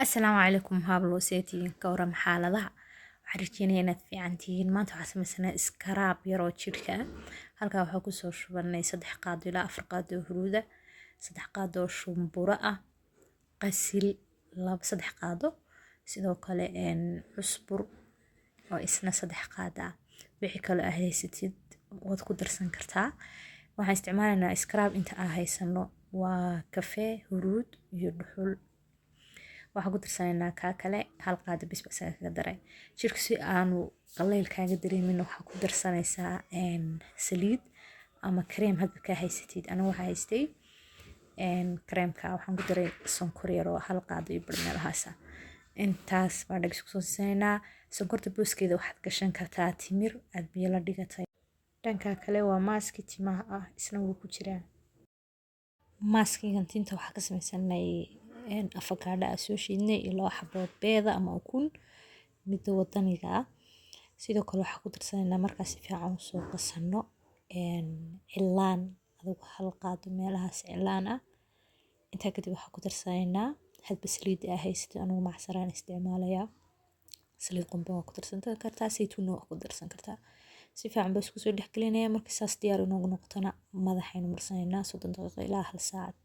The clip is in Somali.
Asalaamu calaykum hablo seetiin ka waran xaaladaha waxaan rajeynaya inaad fiican tihiin maanta waxaan sameysanaa iskaraab yar oo jidhka ah halkaa waxaa kusoo shubanay 3 qaado ilaa 4 qaado oo huruuda 3 qaado oo shumbura ah qasil 3 qaado sidoo kale cusbur oo isna 3 qaado ah wixii kale aad haysatid waad ku darsan kartaa waxaan isticmaalaynaa iskaraab inta aan haysano waa kafee huruud iyo dhuxul waxaan ku darsanaynaa kale hal qaado basbaas kaga daray jirka si aanu qallayl kaaga dareemin waxaa ku darsanaysaa saliid ama kareem hadda ka haysatid aniga waxaa haystay kareemka waxaan ku daray sonkor yar oo hal qaado iyo bar meelahaas intaas baan dhagis ku soo siinaynaa sonkorta booskeeda waxaad gashan kartaa timir aad biyo la dhigatay dhanka kale waa maaski timaha ah isna wuu ku jiraa maaskigan tinta waxaa ka samaysanay afakaadho aan soo shiidnay iyo 2 xabo beeda ama ukun midda wadaniga ah sidoo kale waxaa ku darsanaynaa markaas si fiican u soo qasano cilaan adigu hal qaado meelahaas cilaan ah intaa kadib waxaa ku darsanaynaa hadba saliidda aad haysatid anigu macsaraan isticmaalayaa saliid qumbe waa ku darsan kartaa saytuunna waa ku darsan kartaa si fiican baa isku soo dhexgelinayaa markii saas diyaar inoogu noqotona madaxaynu marsanaynaa 30 daqiiqo ilaa 1 saacad